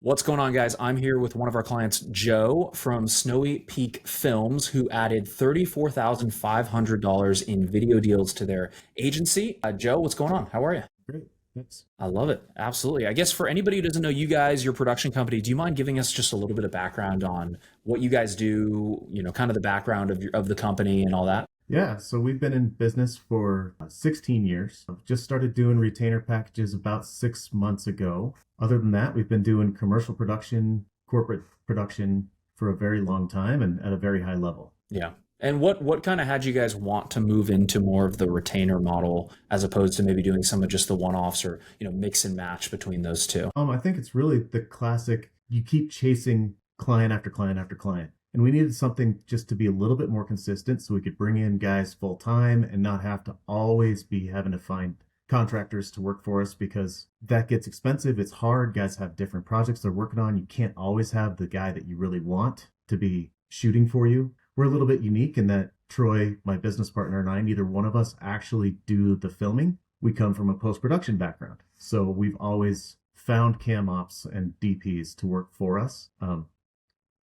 What's going on, guys? I'm here with one of our clients, Joe from Snowy Peak Films, who added $34,500 in video deals to their agency. Joe, what's going on? How are you? Great. Thanks. I love it. Absolutely. I guess for anybody who doesn't know you guys, your production company, do you mind giving us just a little bit of background on what you guys do, kind of the background of the company and all that? Yeah, so we've been in business for 16 years. I've just started doing retainer packages about 6 months ago. Other than that, we've been doing commercial production, corporate production for a very long time and at a very high level. Yeah. And what kind of had you guys want to move into more of the retainer model as opposed to maybe doing some of just the one-offs or, mix and match between those two? I think it's really the classic, you keep chasing client after client after client. And we needed something just to be a little bit more consistent so we could bring in guys full time and not have to always be having to find contractors to work for us because that gets expensive. It's hard. Guys have different projects they're working on. You can't always have the guy that you really want to be shooting for you. We're a little bit unique in that Troy, my business partner, and I, neither one of us actually do the filming. We come from a post-production background. So we've always found cam ops and DPs to work for us.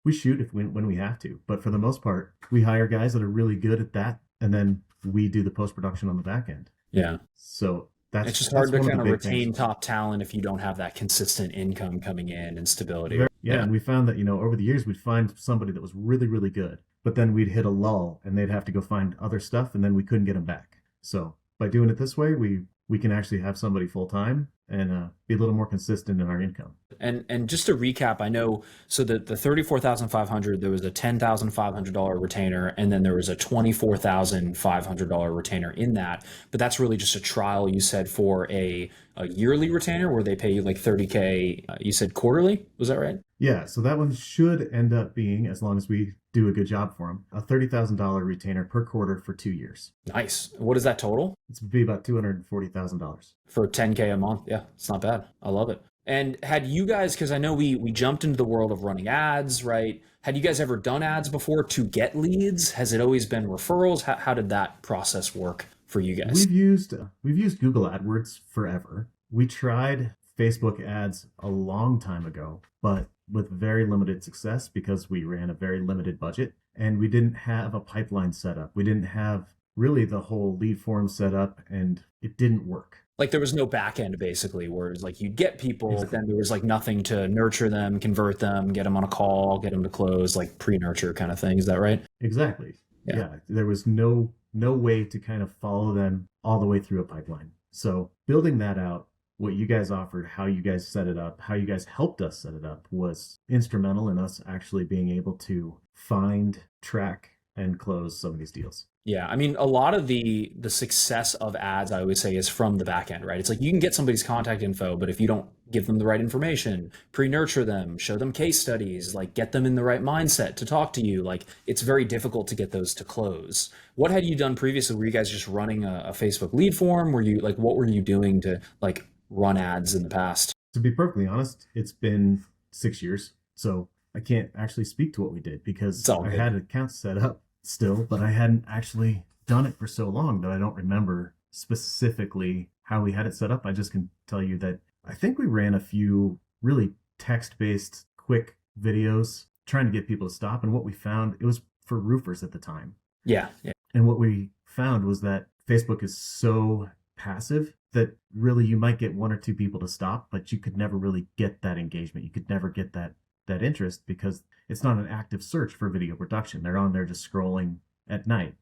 We shoot when we have to, but for the most part, we hire guys that are really good at that, and then we do the post-production on the back end. Yeah. So It's just hard to kind of retain top talent if you don't have that consistent income coming in and stability. Yeah, and we found that, over the years, we'd find somebody that was really, really good, but then we'd hit a lull and they'd have to go find other stuff, and then we couldn't get them back. So by doing it this way, we can actually have somebody full time and be a little more consistent in our income. And just to recap, I know so the 34,500, there was a $10,500 retainer, and then there was a $24,500 retainer in that. But that's really just a trial, you said, for a yearly retainer where they pay you like 30K. You said quarterly, was that right? Yeah, so that one should end up being, as long as we do a good job for them, a $30,000 retainer per quarter for 2 years. Nice. What is that total? It's be about $240,000 for 10K a month. Yeah, it's not bad. I love it. And had you guys, because I know we jumped into the world of running ads, right? Had you guys ever done ads before to get leads? Has it always been referrals? How did that process work for you guys? We've used Google AdWords forever. We tried Facebook ads a long time ago, but with very limited success because we ran a very limited budget and we didn't have a pipeline set up. We didn't have really the whole lead form set up, and it didn't work. Like there was no back end basically, where it's like you'd get people, but then there was like nothing to nurture them, convert them, get them on a call, get them to close, like pre-nurture kind of thing. Is that right? Exactly. Yeah. There was no way to kind of follow them all the way through a pipeline. So building that out, what you guys offered, how you guys set it up, how you guys helped us set it up was instrumental in us actually being able to find, track, and close some of these deals. Yeah, I mean, a lot of the success of ads, I always say, is from the back end, right? It's like you can get somebody's contact info, but if you don't give them the right information, pre-nurture them, show them case studies, like get them in the right mindset to talk to you, like it's very difficult to get those to close. What had you done previously? Were you guys just running a Facebook lead form? Were you like, what were you doing to like run ads in the past? To be perfectly honest, it's been 6 years, so I can't actually speak to what we did because I had accounts set up still, but I hadn't actually done it for so long that I don't remember specifically how we had it set up. I just can tell you that I think we ran a few really text-based quick videos trying to get people to stop, and what we found, it was for roofers at the time. Yeah. And what we found was that Facebook is so passive that really you might get one or two people to stop, but you could never really get that engagement. You could never get that interest because it's not an active search for video production. They're on there just scrolling at night,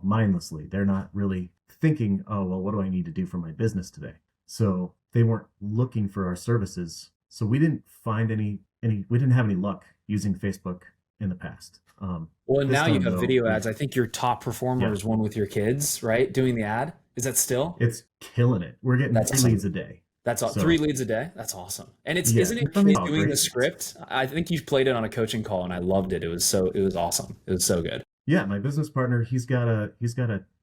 mindlessly. They're not really thinking, oh, well, what do I need to do for my business today? So they weren't looking for our services. So we didn't find we didn't have any luck using Facebook in the past. Well, and now you have video ads. I think your top performer is one with your kids, right? Doing the ad. Is that still? It's killing it. We're getting 3 leads a day. That's all. So, 3 leads a day. That's awesome. And isn't it kids doing the script? I think you played it on a coaching call and I loved it. It was awesome. It was so good. Yeah. My business partner, he's got a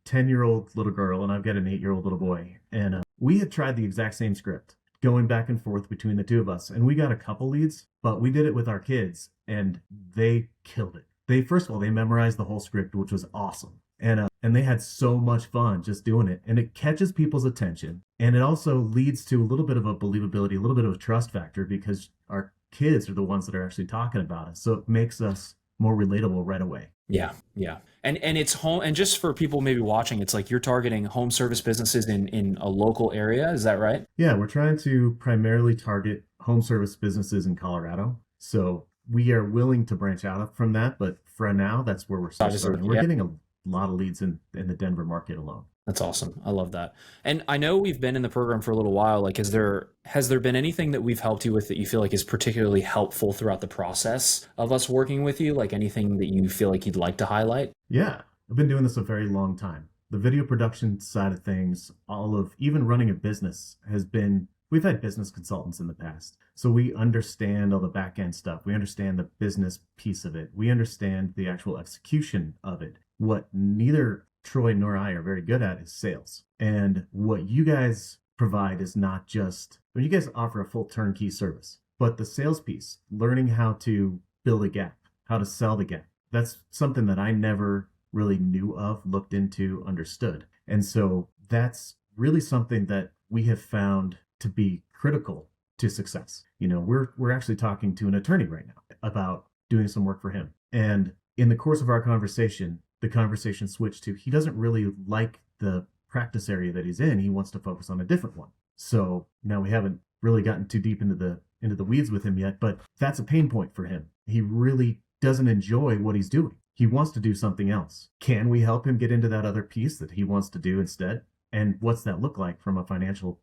10-year-old little girl and I've got an 8-year-old little boy. And we had tried the exact same script going back and forth between the two of us. And we got a couple leads, but we did it with our kids and they killed it. First of all, they memorized the whole script, which was awesome. And they had so much fun just doing it. And it catches people's attention. And it also leads to a little bit of a believability, a little bit of a trust factor because our kids are the ones that are actually talking about it. So it makes us more relatable right away. Yeah, yeah. And it's home, and just for people maybe watching, it's like you're targeting home service businesses in a local area, is that right? Yeah, we're trying to primarily target home service businesses in Colorado. So we are willing to branch out from that, but for now, that's where we're still Obviously, starting. We're yeah. getting a lot of leads in the Denver market alone. That's awesome. I love that. And I know we've been in the program for a little while. Like, has there been anything that we've helped you with that you feel like is particularly helpful throughout the process of us working with you? Like anything that you feel like you'd like to highlight? Yeah, I've been doing this a very long time. The video production side of things, all of even running a business has been, we've had business consultants in the past. So we understand all the back end stuff. We understand the business piece of it. We understand the actual execution of it. What neither Troy nor I are very good at is sales. And what you guys provide is not just, when you guys offer a full turnkey service, but the sales piece, learning how to build a gap, how to sell the gap. That's something that I never really knew of, looked into, understood. And so that's really something that we have found to be critical to success. You know, we're actually talking to an attorney right now about doing some work for him. And in the course of our conversation, the conversation switched to he doesn't really like the practice area that he's in. He wants to focus on a different one. So now we haven't really gotten too deep into the weeds with him yet, but that's a pain point for him. He really doesn't enjoy what he's doing. He wants to do something else. Can we help him get into that other piece that he wants to do instead? And what's that look like from a financial,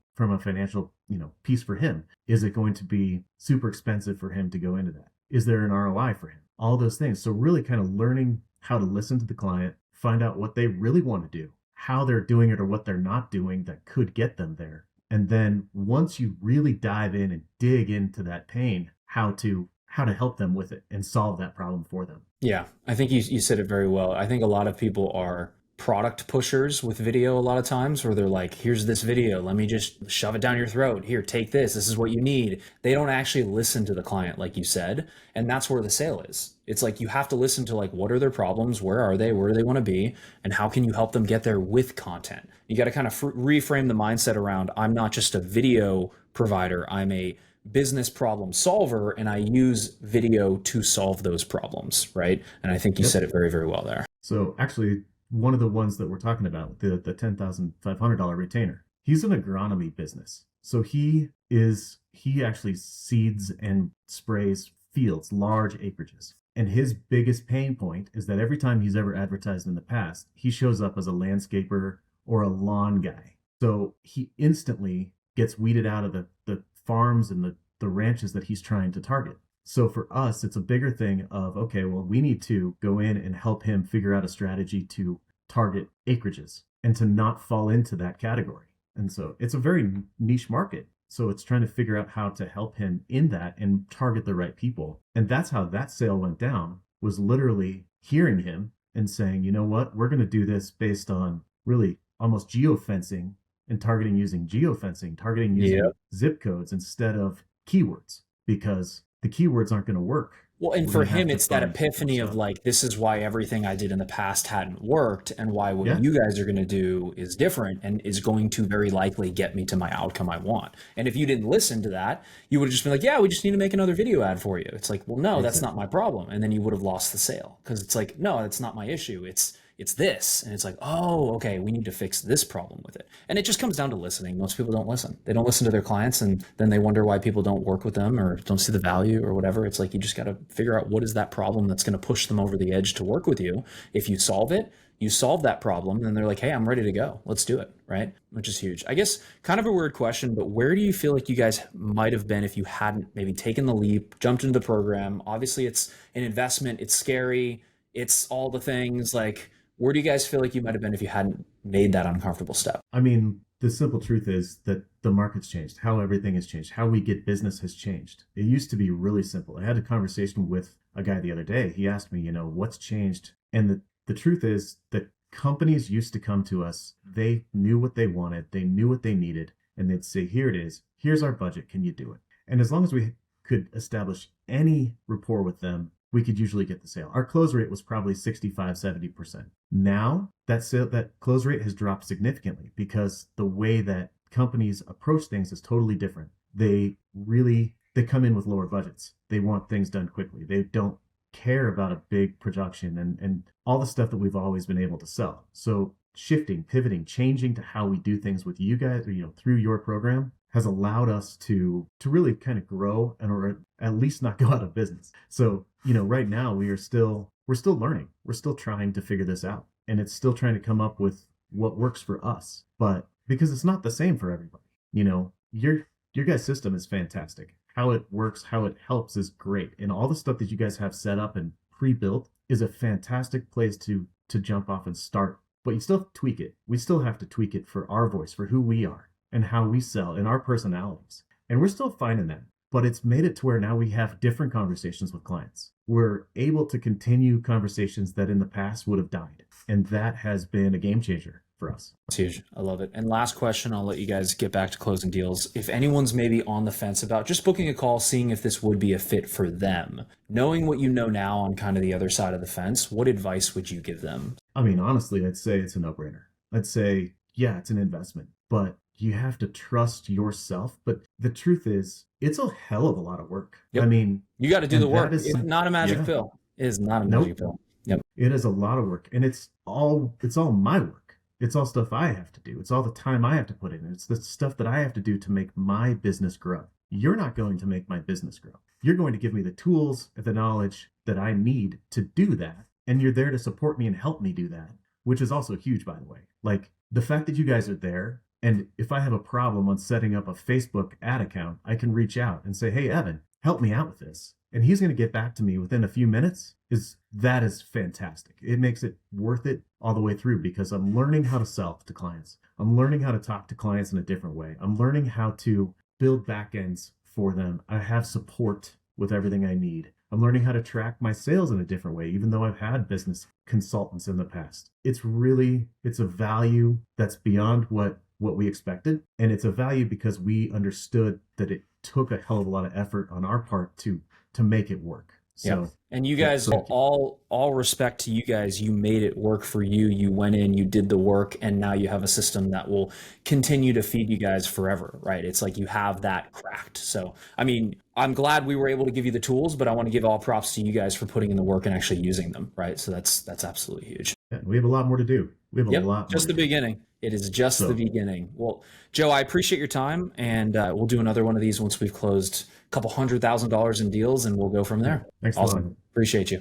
piece for him? Is it going to be super expensive for him to go into that? Is there an ROI for him? All those things. So really kind of learning how to listen to the client, find out what they really want to do, how they're doing it or what they're not doing that could get them there. And then once you really dive in and dig into that pain, how to help them with it and solve that problem for them. Yeah, I think you said it very well. I think a lot of people are product pushers with video a lot of times where they're like, here's this video, let me just shove it down your throat. Here, take this. This is what you need. They don't actually listen to the client, like you said. And that's where the sale is. It's like you have to listen to like, what are their problems? Where are they? Where do they want to be? And how can you help them get there with content? You got to kind of reframe the mindset around, I'm not just a video provider. I'm a business problem solver, and I use video to solve those problems, right? And I think you said it very, very well there. So actually, one of the ones that we're talking about, the $10,500 retainer, he's an agronomy business. So he actually seeds and sprays fields, large acreages. And his biggest pain point is that every time he's ever advertised in the past, he shows up as a landscaper or a lawn guy. So he instantly gets weeded out of the farms and the ranches that he's trying to target. So for us, it's a bigger thing of, okay, well, we need to go in and help him figure out a strategy to target acreages and to not fall into that category. And so it's a very niche market. So it's trying to figure out how to help him in that and target the right people. And that's how that sale went down, was literally hearing him and saying, you know what, we're going to do this based on really almost geofencing and targeting using zip codes instead of keywords, because the keywords aren't going to work. Well, and for him, it's that epiphany of like, this is why everything I did in the past hadn't worked, and why what you guys are going to do is different and is going to very likely get me to my outcome I want. And if you didn't listen to that, you would have just been like, yeah, we just need to make another video ad for you. It's like, well, no, that's not my problem. And then you would have lost the sale, because it's like, no, that's not my issue. It's this. And it's like, oh, okay, we need to fix this problem with it. And it just comes down to listening. Most people don't listen. They don't listen to their clients, and then they wonder why people don't work with them or don't see the value or whatever. It's like, you just got to figure out what is that problem that's going to push them over the edge to work with you. If you solve it, you solve that problem, and they're like, hey, I'm ready to go. Let's do it, right? Which is huge. I guess kind of a weird question, but where do you feel like you guys might have been if you hadn't maybe taken the leap, jumped into the program? Obviously, it's an investment. It's scary. It's all the things. Like, where do you guys feel like you might have been if you hadn't made that uncomfortable step? I mean, the simple truth is that the market's changed, how everything has changed, how we get business has changed. It used to be really simple. I had a conversation with a guy the other day. He asked me, what's changed? And the truth is that companies used to come to us. They knew what they wanted. They knew what they needed. And they'd say, here it is. Here's our budget. Can you do it? And as long as we could establish any rapport with them, we could usually get the sale. Our close rate was probably 65, 70%. Now that close rate has dropped significantly, because the way that companies approach things is totally different. They really they come in with lower budgets. They want things done quickly. They don't care about a big production and all the stuff that we've always been able to sell. So shifting, pivoting, changing to how we do things with you guys, or, through your program, has allowed us to really kind of grow, and or at least not go out of business. So, right now we're still learning. We're still trying to figure this out. And it's still trying to come up with what works for us. But because it's not the same for everybody, your guys' system is fantastic. How it works, how it helps is great. And all the stuff that you guys have set up and pre-built is a fantastic place to jump off and start. But you still have to tweak it. We still have to tweak it for our voice, for who we are and how we sell and our personalities. And we're still finding that. But it's made it to where now we have different conversations with clients. We're able to continue conversations that in the past would have died. And that has been a game changer for us. It's huge. I love it. And last question, I'll let you guys get back to closing deals. If anyone's maybe on the fence about just booking a call, seeing if this would be a fit for them, knowing what you know now on kind of the other side of the fence, what advice would you give them? I mean, honestly, I'd say it's a no-brainer. I'd say, yeah, it's an investment, but you have to trust yourself. But the truth is, it's a hell of a lot of work. Yep. I mean, you got to do the work. It's not a magic pill. It is not a magic pill. Yep. It is a lot of work, and it's all my work. It's all stuff I have to do. It's all the time I have to put in. It's the stuff that I have to do to make my business grow. You're not going to make my business grow. You're going to give me the tools and the knowledge that I need to do that. And you're there to support me and help me do that, which is also huge, by the way. Like the fact that you guys are there. And if I have a problem on setting up a Facebook ad account, I can reach out and say, hey, Evan, help me out with this. And he's going to get back to me within a few minutes. That is fantastic. It makes it worth it all the way through, because I'm learning how to sell to clients. I'm learning how to talk to clients in a different way. I'm learning how to build back ends for them. I have support with everything I need. I'm learning how to track my sales in a different way, even though I've had business consultants in the past. It's a value that's beyond what we expected. And it's a value because we understood that it took a hell of a lot of effort on our part to make it work. So, yeah. And you guys, all respect to you guys, you made it work for you. You went in, you did the work, and now you have a system that will continue to feed you guys forever, right? It's like you have that cracked. So, I mean, I'm glad we were able to give you the tools, but I want to give all props to you guys for putting in the work and actually using them, right? So that's absolutely huge. Yeah, we have a lot more to do. We have a lot more just the beginning. It is just the beginning. Well, Joe, I appreciate your time, and we'll do another one of these once we've closed a couple $100,000 in deals, and we'll go from there. Thanks awesome. a lot. Appreciate you.